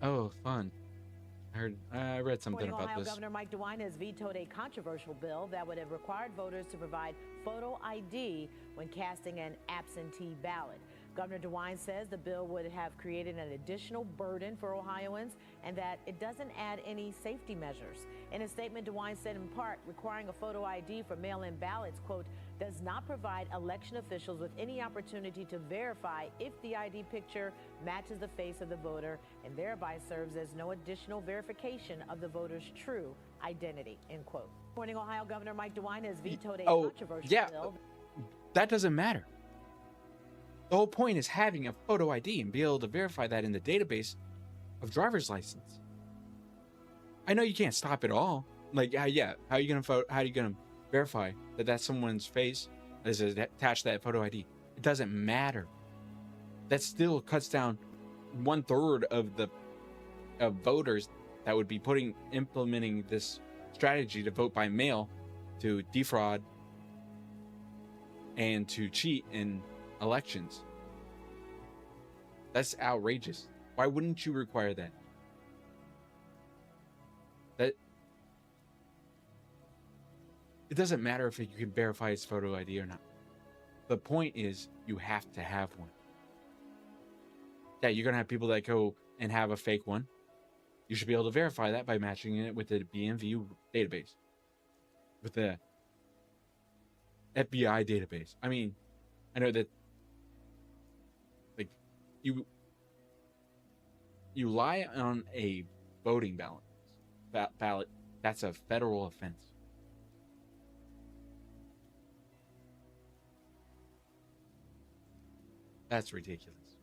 Oh, fun. I read something about Ohio this. Governor Mike DeWine has vetoed a controversial bill that would have required voters to provide photo ID when casting an absentee ballot. Governor DeWine says the bill would have created an additional burden for Ohioans and that it doesn't add any safety measures. In a statement, DeWine said in part, requiring a photo ID for mail-in ballots, quote, does not provide election officials with any opportunity to verify if the ID picture matches the face of the voter and thereby serves as no additional verification of the voter's true identity, end quote. Morning, Ohio Governor Mike DeWine has vetoed a Oh, controversial yeah, bill. that doesn't matter. The whole point is having a photo ID and be able to verify that in the database of driver's license. I know you can't stop it all. Like, yeah, how are you gonna verify that that's someone's face is attached to that photo ID? It doesn't matter. That still cuts down 1/3 of the voters that would be implementing this strategy to vote by mail, to defraud and to cheat in elections. That's outrageous. Why wouldn't you require that? That it doesn't matter if you can verify his photo ID or not. The point is you have to have one. Yeah, you're gonna have people that go and have a fake one. You should be able to verify that by matching it with the BMV database, with the FBI database. I mean, I know that, like, you lie on a voting ballot. That's a federal offense. That's ridiculous.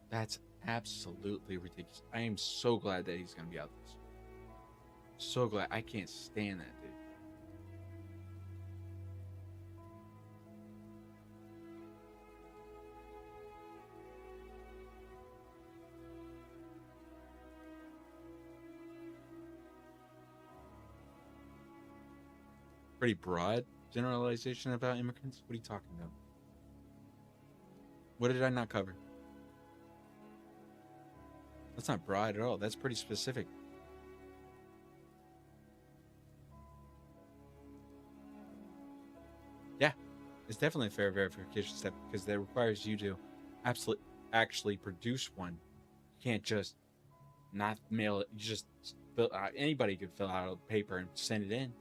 That's absolutely ridiculous. I am so glad that he's going to be out of this. So glad. I can't stand that dude. Pretty broad generalization about immigrants. What are you talking about? What did I not cover? That's not broad at all. That's pretty specific. Yeah, it's definitely a fair verification step because that requires you to actually produce one. You can't just not mail it. You just anybody could fill out a paper and send it in.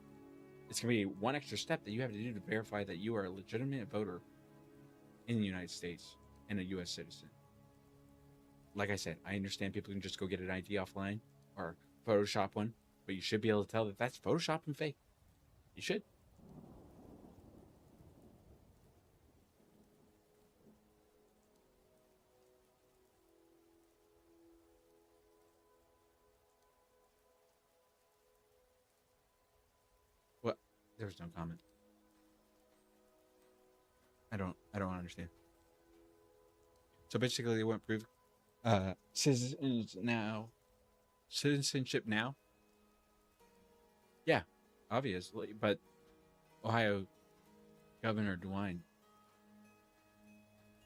It's gonna be one extra step that you have to do to verify that you are a legitimate voter in the United States and a U.S. citizen. Like I said, I understand people can just go get an ID offline or Photoshop one, but you should be able to tell that that's Photoshop and fake. You should. Well, there's no comment. I don't understand. So basically, they went prove citizenship now. Yeah, obviously, but Ohio Governor DeWine,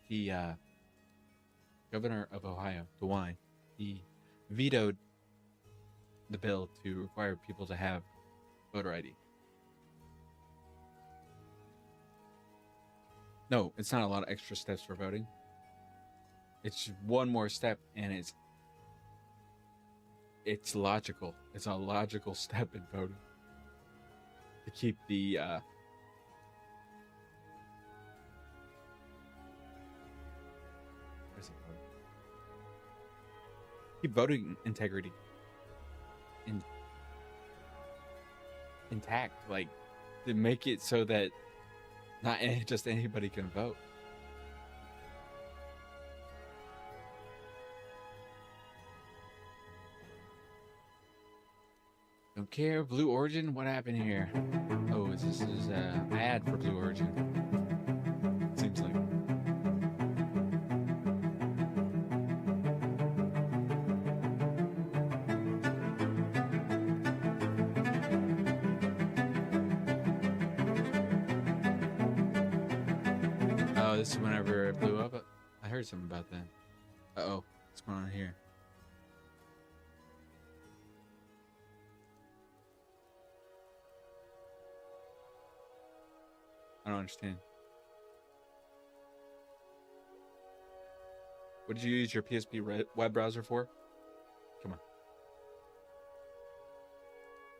he Governor of Ohio DeWine, he vetoed the bill to require people to have voter ID. No, it's not a lot of extra steps for voting. It's one more step, and it's logical. It's a logical step in voting to keep the keep voting integrity in, intact, like to make it so that not just anybody can vote. Don't care. Blue Origin? What happened here? Oh, this is an ad for Blue Origin. Seems like. Oh, this is whenever it blew up. I heard something about that. Uh-oh. What's going on here? I don't understand. What did you use your PSP web browser for? Come on.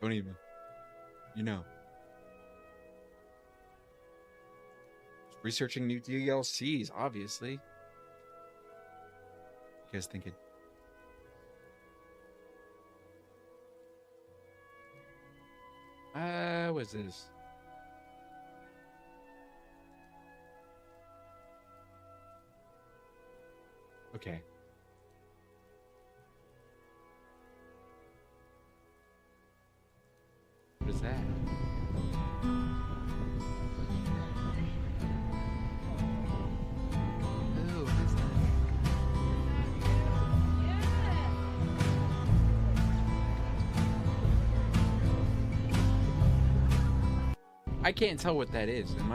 Don't even. You know. Researching new DLCs, obviously. You guys thinking? What's this? Okay. What is that? Ooh, what is that? I can't tell what that is. Am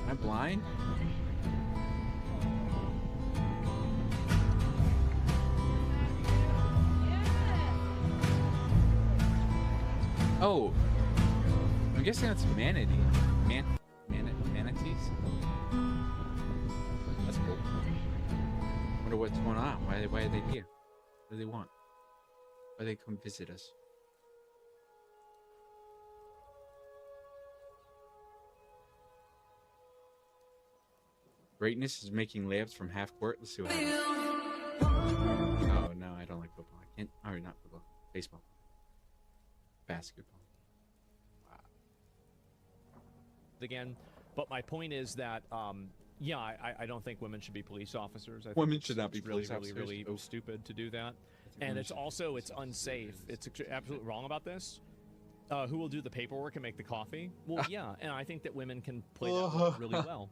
I blind? Oh, I'm guessing that's manatees. Manatees? That's cool. Wonder what's going on. Why are they here? What do they want? Why do they come visit us? Greatness is making layups from half court. Let's see what happens. Oh no, I don't like football. I can't. Or not football. Baseball. Basketball. Wow. Again, but my point is that yeah, I don't think women should be police officers. I think Women should not be police really, officers. really Oh. stupid to do that. women And it's should also it's unsafe. It's absolutely wrong about this. Who will do the paperwork and make the coffee? Well, yeah, and I think that women can play that role really well.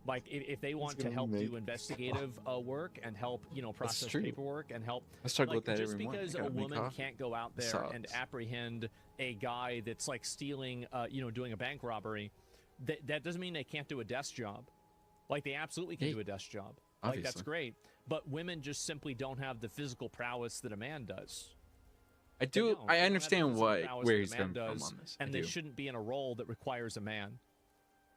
Like if they want to gonna help make do investigative work and help, process true. paperwork and help. I struggle with that just every morning. because I a gotta make woman coffee. can't go out there and Sucks. apprehend a guy that's like stealing, doing a bank robbery, that doesn't mean they can't do a desk job. Like they absolutely can Hey, do a desk job. Like that's obviously. great. But women just simply don't have the physical prowess that a man does. I They do. don't. They I don't have the understand physical what prowess where that he's a man coming from does, on this. and I they do. shouldn't be in a role that requires a man.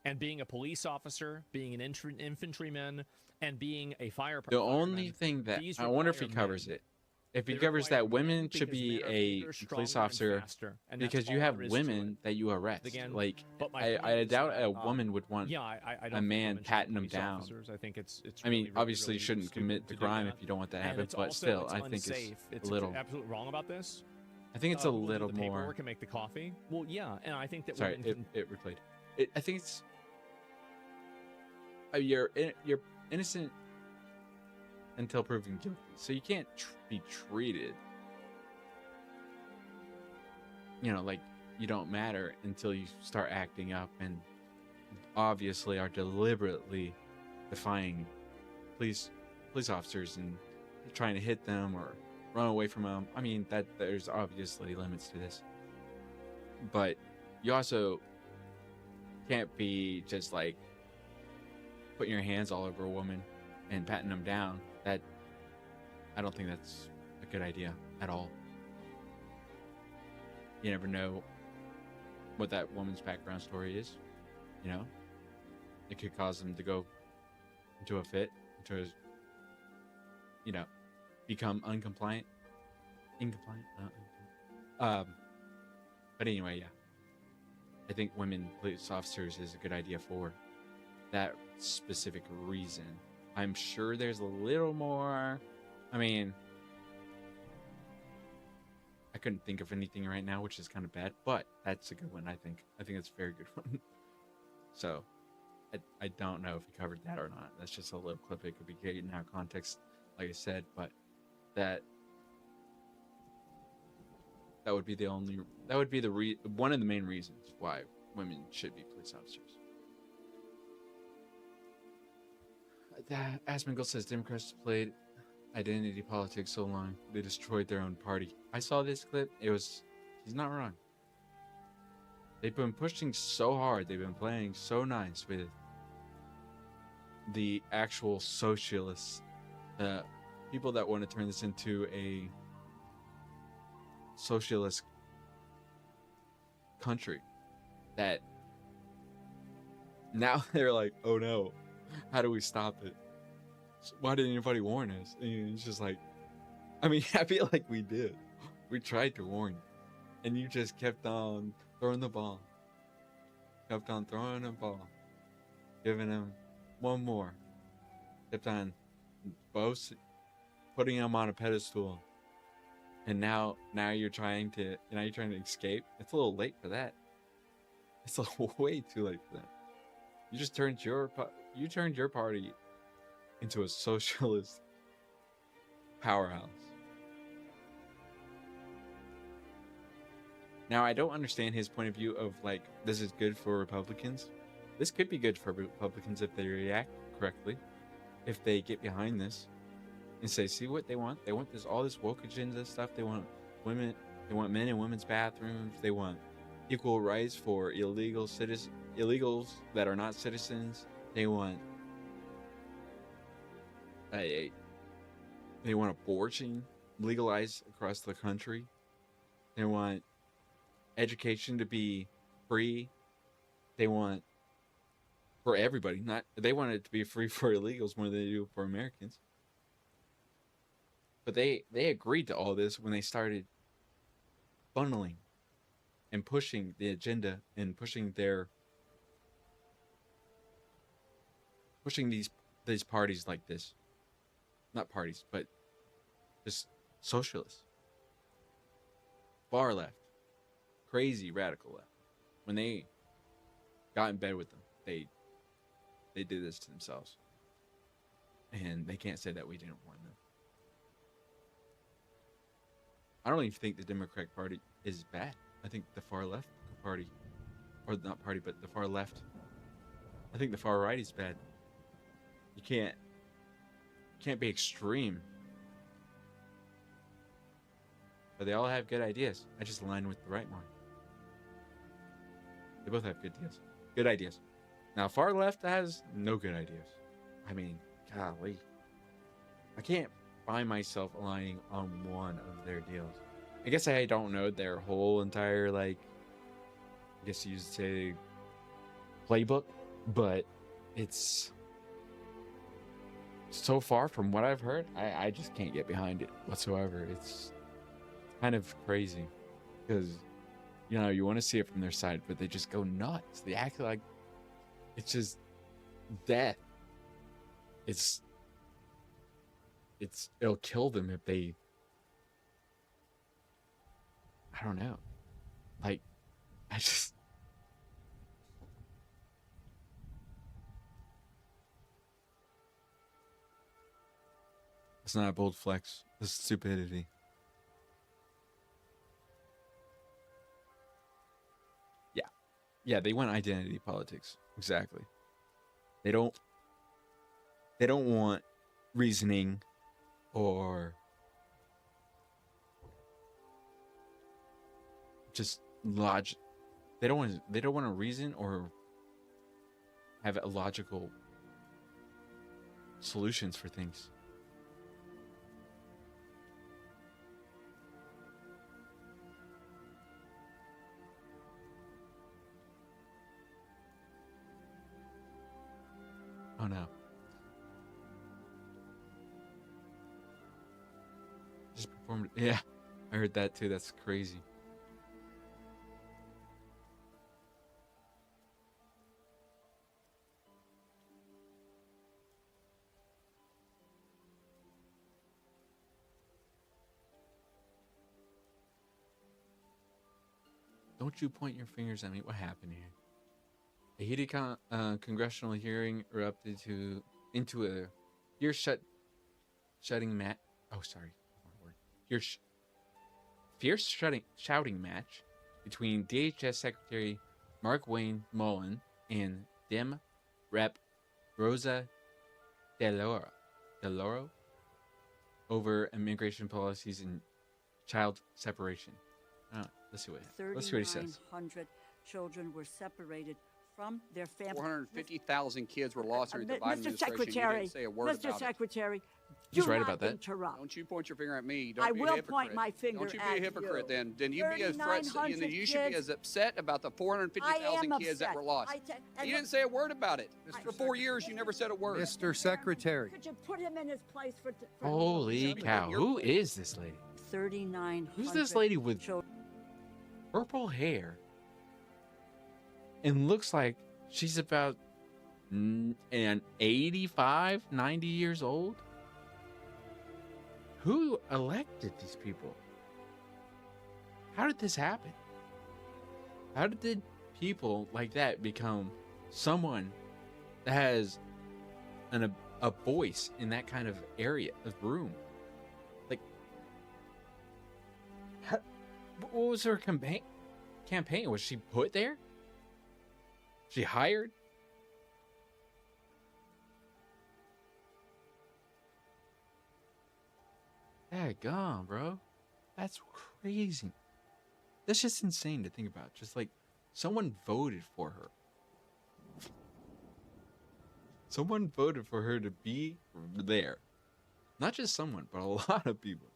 And being a police officer, being an infantryman, and being a fireman. The only thing that these I wonder if he require covers men. it. If he They covers require that men women should because be men are a bigger, police stronger, and officer faster, and that's because you all have there is to it. women that you arrest. Again, Like but my point I is doubt that, a woman would want. Yeah, I don't a think man women should be patting them police down. officers. I think it's I mean, really, obviously, you really shouldn't stupid commit the to do crime that. if you don't want that to And happen. it's But also, still, it's I think unsafe. it's a little. absolutely wrong about this. I think it's a Who will do little the more. paperwork and make the coffee. Well, yeah, and I think that Sorry, women it replayed. I think it's. You're innocent until proven guilty, so you can't be treated. Like you don't matter until you start acting up and obviously are deliberately defying police officers and trying to hit them or run away from them. I mean, that there's obviously limits to this, but you also can't be just like putting your hands all over a woman and patting them down. That I don't think that's a good idea at all. You never know what that woman's background story is. It could cause them to go into a fit, become incompliant. But anyway, yeah. I think women police officers is a good idea for that specific reason. I'm sure there's a little more. I mean, I couldn't think of anything right now, which is kind of bad, but that's a good one. I think it's a very good one. So I don't know if he covered that or not. That's just a little clip. It could be taken out of context, like I said, but that would be one of the main reasons why women should be police officers. Asmongold says Democrats played identity politics so long they destroyed their own party. I saw this clip. He's not wrong. They've been pushing so hard. They've been playing so nice with the actual socialists, people that want to turn this into a socialist country, that Now they're like, oh no, how do we stop it? Why didn't anybody warn us? And it's just like, I mean, I feel like we did. We tried to warn you, and you just kept on throwing the ball. Kept on throwing the ball, giving him one more. Kept on both putting him on a pedestal, and now you're trying to escape. It's a little late for that. It's way too late for that. You just turned your party into a socialist powerhouse. Now, I don't understand his point of view of like, this is good for Republicans. This could be good for Republicans if they react correctly, if they get behind this and say, see what they want. They want all this woke agenda stuff. They want women. They want men in women's bathrooms. They want equal rights for illegals that are not citizens. They want they want abortion legalized across the country. They want education to be free. They want for everybody. They want it to be free for illegals more than they do for Americans. But they agreed to all this when they started funneling and pushing the agenda and pushing these parties like this. Not parties, but just socialists. Far left. Crazy radical left. When they got in bed with them, they did this to themselves. And they can't say that we didn't warn them. I don't even think the Democratic Party is bad. I think the far left party, or not party, but the far left. I think the far right is bad. You can't be extreme. But they all have good ideas. I just align with the right one. They both have good ideas. Now, far left has no good ideas. I mean, golly. I can't find myself aligning on one of their deals. I guess I don't know their whole entire, like, I guess you'd say, playbook. But it's so far from what I've heard, I just can't get behind it whatsoever. It's kind of crazy because, you know, you want to see it from their side, but they just go nuts. They act like it's just death. It'll kill them if they, I don't know. Like, it's not a bold flex. This is stupidity. Yeah, they want identity politics. Exactly. They don't want reasoning or just logic. They don't want to reason or have a logical solutions for things. Oh no. Just performed. Yeah, I heard that too. That's crazy. Don't you point your fingers at me. What happened here? A heated congressional hearing erupted into a shouting match. Oh, sorry, fierce shouting match between DHS Secretary Mark Wayne Mullen and Dem Rep Rosa DeLauro over immigration policies and child separation. Let's see what he says. 3,900 children were separated from their families. 450,000 kids were lost during the Biden administration. Mr. Secretary, you didn't say a word Mr. about Secretary, He's Do right not about that. interrupt. Don't you point your finger at me. Don't I be will a hypocrite. point my finger Don't you be at a hypocrite you. then. Then you be as threat, 3,900 you should be kids. as upset about the I 450,000 am kids that upset. were lost. And You didn't say a word about it. Mr. For 4 years, you never said a word. Mr. Secretary. Could you put him in his place for Holy Shut cow! up. Who is this lady? 3,900 Who's this lady with children. purple hair and looks like she's about 85, 90 years old? Who elected these people? How did this happen? How did people like that become someone that has a voice in that kind of area of room? Like, what was her campaign? Was she put there? She hired? Daggone, bro. That's crazy. That's just insane to think about. Just like someone voted for her. Someone voted for her to be there. Not just someone, but a lot of people.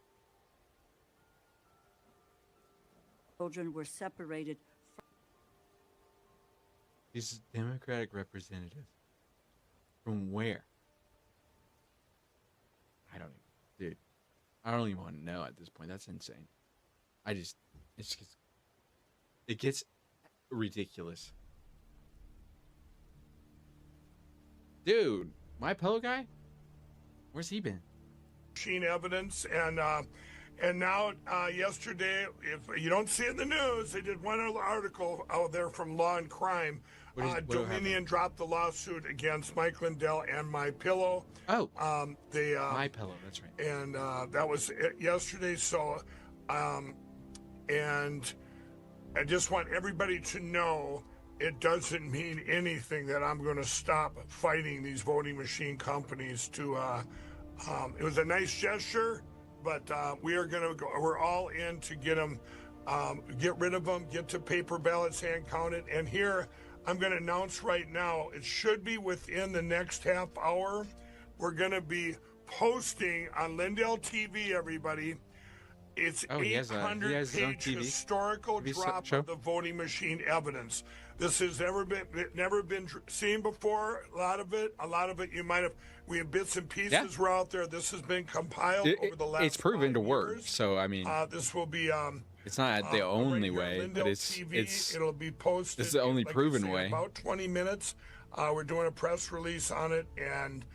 Children were separated. He's a Democratic representative. From where? I don't even, dude. I don't even want to know at this point. That's insane. It gets ridiculous. Dude, my pillow guy? Where's he been? Machine evidence, and now yesterday, if you don't see it in the news, they did one article out there from Law and Crime. What Dominion dropped the lawsuit against Mike Lindell and My Pillow. Oh, They my pillow. That's right. and that was it yesterday. So, and I just want everybody to know it doesn't mean anything that I'm going to stop fighting these voting machine companies. It was a nice gesture, but we are going to go. We're all in to get them, get rid of them, get to paper ballots hand counted. And here, I'm going to announce right now, it should be within the next half hour. We're going to be posting on Lindell TV, everybody. It's He has his own 800-page TV. historical drop show? of the voting machine evidence. This has never been seen before. A lot of it you might have. We have bits and pieces were out there. This has been compiled over the last. It's proven 5 to work. years. So I mean, This will be. it's not the right only here, way, Lindell but it's TV. It'll be posted. This is the only like proven you say, way. in about 20 minutes. We're doing a press release on it, and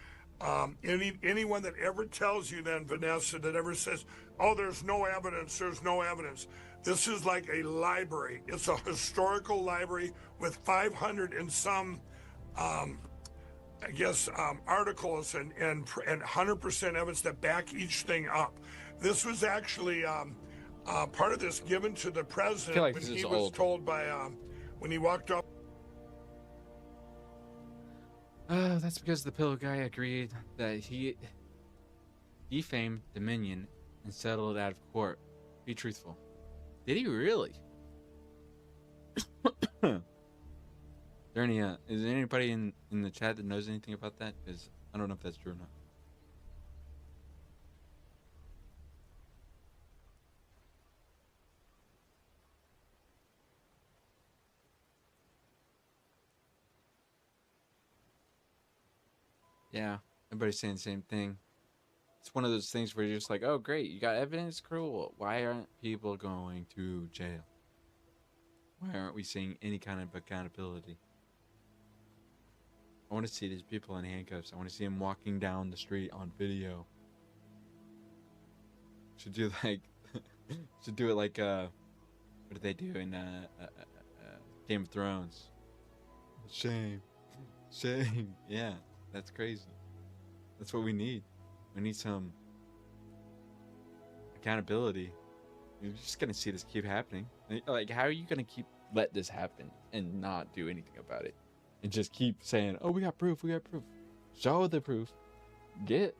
anyone that ever tells you, then Vanessa, that ever says, "Oh, there's no evidence," This is like a library. It's a historical library with 500 and some, articles and 100% evidence that back each thing up. This was actually part of this given to the president like when this he is was old. told by when he walked up. That's because the pillow guy agreed that he defamed Dominion and settled it out of court. Be truthful. Did he really? Is there anybody in the chat that knows anything about that? Because I don't know if that's true or not. Yeah, everybody's saying the same thing. It's one of those things where you're just like, oh, great, you got evidence? Cool. Why aren't people going to jail? Why aren't we seeing any kind of accountability? I want to see these people in handcuffs. I want to see them walking down the street on video. Should do like, should do it like, what did they do in Game of Thrones? Shame. Yeah, that's crazy. That's what we need. We need some accountability. You're just gonna see this keep happening. Like, how are you gonna let this happen and not do anything about it? And just keep saying, "Oh, we got proof. Show the proof. Get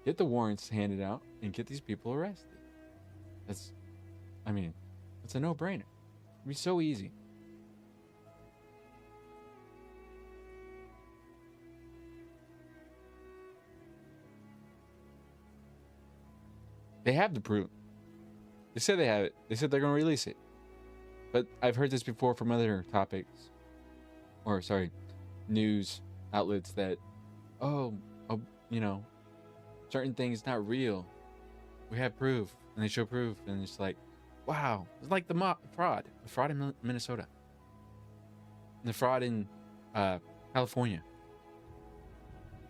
the warrants handed out and get these people arrested." It's a no-brainer. It'd be so easy. They have the proof. They said they have it. They said they're going to release it. But I've heard this before from other topics, or sorry, news outlets that, you know, certain things not real. We have proof, and they show proof, and it's like, wow, it's like the fraud in Minnesota, and the fraud in California.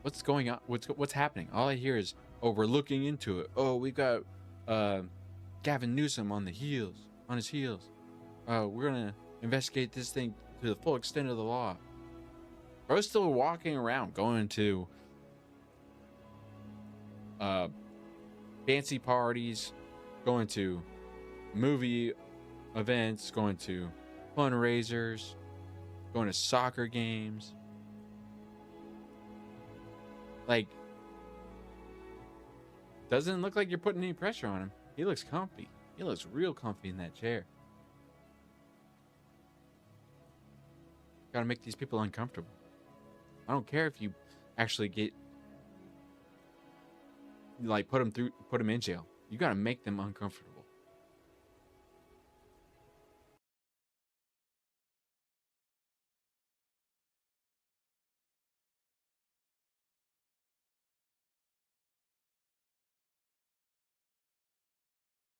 What's going on? What's happening? All I hear is, oh, we're looking into it. Oh, we got Gavin Newsom on his heels. We're gonna investigate this thing to the full extent of the law. I was still walking around, going to fancy parties, going to movie events, going to fundraisers, going to soccer games. Like, doesn't look like you're putting any pressure on him. He looks comfy. He looks real comfy in that chair. Gotta make these people uncomfortable. I don't care if you actually get, like, put them in jail. You gotta make them uncomfortable.